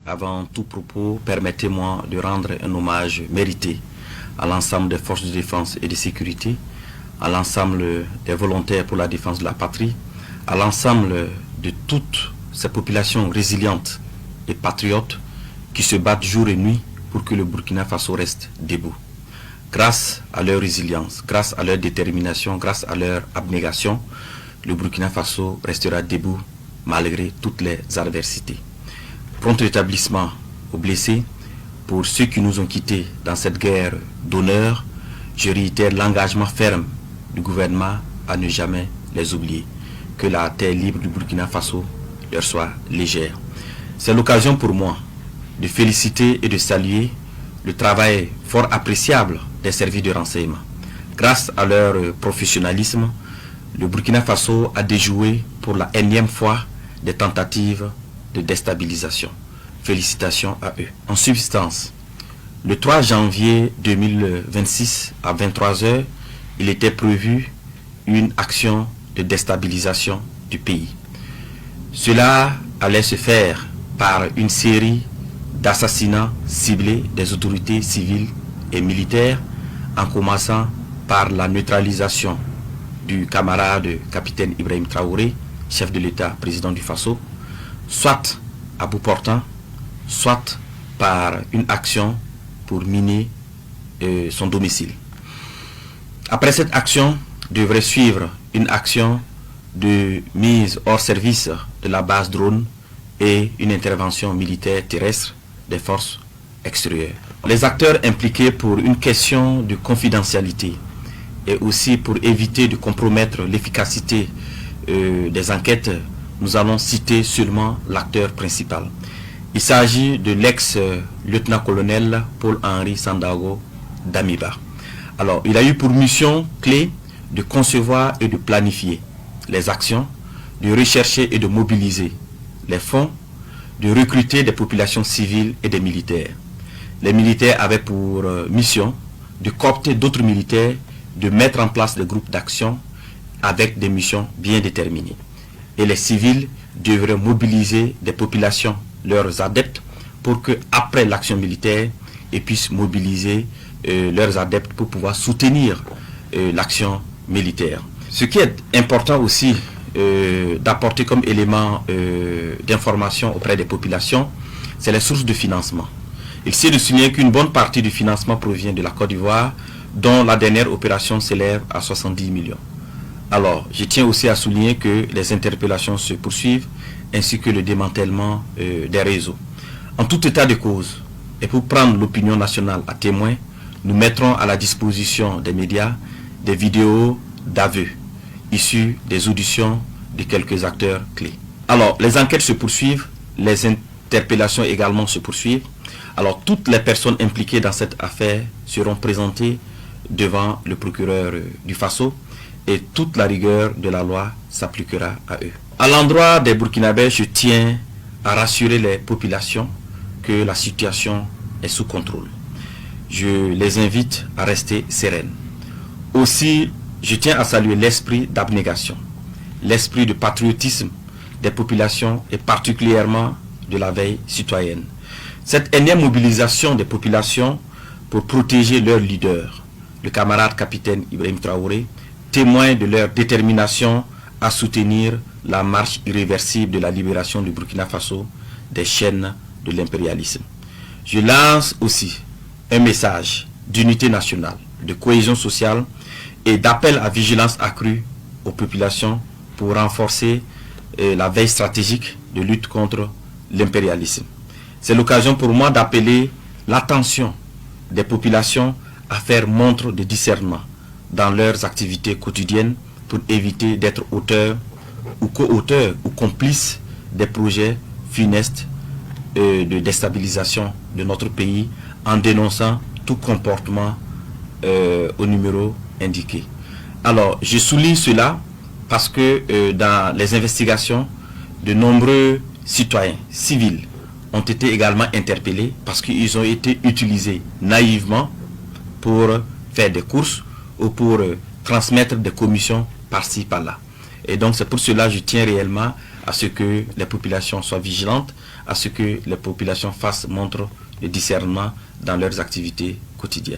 Avant tout propos, permettez-moi de rendre un hommage mérité à l'ensemble des forces de défense et de sécurité, à l'ensemble des volontaires pour la défense de la patrie, à l'ensemble de toutes ces populations résilientes et patriotes qui se battent jour et nuit pour que le Burkina Faso reste debout. Grâce à leur résilience, grâce à leur détermination, grâce à leur abnégation, le Burkina Faso restera debout malgré toutes les adversités. Prompt rétablissement aux blessés. Pour ceux qui nous ont quittés dans cette guerre d'honneur, je réitère l'engagement ferme du gouvernement à ne jamais les oublier. Que la terre libre du Burkina Faso leur soit légère. C'est l'occasion pour moi de féliciter et de saluer le travail fort appréciable des services de renseignement. Grâce à leur professionnalisme, le Burkina Faso a déjoué pour la énième fois des tentatives de déstabilisation. Félicitations à eux. En substance, le 3 janvier 2026 à 23 h, il était prévu une action de déstabilisation du pays. Cela allait se faire par une série d'assassinats ciblés des autorités civiles et militaires, en commençant par la neutralisation du camarade capitaine Ibrahim Traoré, chef de l'État, président du Faso, soit à bout portant, soit par une action pour miner son domicile. Après cette action, devrait suivre une action de mise hors service de la base drone et une intervention militaire terrestre des forces extérieures. Les acteurs impliqués pour une question de confidentialité et aussi pour éviter de compromettre l'efficacité des enquêtes, nous allons citer seulement l'acteur principal. Il s'agit de l'ex-lieutenant-colonel Paul-Henri Sandaogo Damiba. Alors, il a eu pour mission clé de concevoir et de planifier les actions, de rechercher et de mobiliser les fonds, de recruter des populations civiles et des militaires. Les militaires avaient pour mission de coopter d'autres militaires, de mettre en place des groupes d'action avec des missions bien déterminées. Et les civils devraient mobiliser des populations, leurs adeptes, pour que après l'action militaire, ils puissent mobiliser leurs adeptes pour pouvoir soutenir l'action militaire. Ce qui est important aussi d'apporter comme élément d'information auprès des populations, c'est les sources de financement. Il s'est de souligner qu'une bonne partie du financement provient de la Côte d'Ivoire, dont la dernière opération s'élève à 70 millions. Alors, je tiens aussi à souligner que les interpellations se poursuivent, ainsi que le démantèlement des réseaux. En tout état de cause, et pour prendre l'opinion nationale à témoin, nous mettrons à la disposition des médias des vidéos d'aveux issus des auditions de quelques acteurs clés. Alors, les enquêtes se poursuivent, les interpellations également se poursuivent. Alors, toutes les personnes impliquées dans cette affaire seront présentées devant le procureur du Faso et toute la rigueur de la loi s'appliquera à eux. À l'endroit des Burkinabés, je tiens à rassurer les populations que la situation est sous contrôle. Je les invite à rester sereines. Aussi, je tiens à saluer l'esprit d'abnégation, l'esprit de patriotisme des populations et particulièrement de la veille citoyenne. Cette énième mobilisation des populations pour protéger leur leader, le camarade capitaine Ibrahim Traoré, témoin de leur détermination à soutenir la marche irréversible de la libération du Burkina Faso des chaînes de l'impérialisme. Je lance aussi un message d'unité nationale, de cohésion sociale et d'appel à vigilance accrue aux populations pour renforcer la veille stratégique de lutte contre l'impérialisme. C'est l'occasion pour moi d'appeler l'attention des populations à faire montre de discernement dans leurs activités quotidiennes pour éviter d'être auteurs ou co-auteurs ou complices des projets funestes de déstabilisation de notre pays en dénonçant tout comportement au numéro indiqué. Alors, je souligne cela parce que dans les investigations, de nombreux citoyens civils ont été également interpellés parce qu'ils ont été utilisés naïvement pour faire des courses ou pour transmettre des commissions par-ci, par-là. Et donc c'est pour cela que je tiens réellement à ce que les populations soient vigilantes, à ce que les populations fassent montre de discernement dans leurs activités quotidiennes.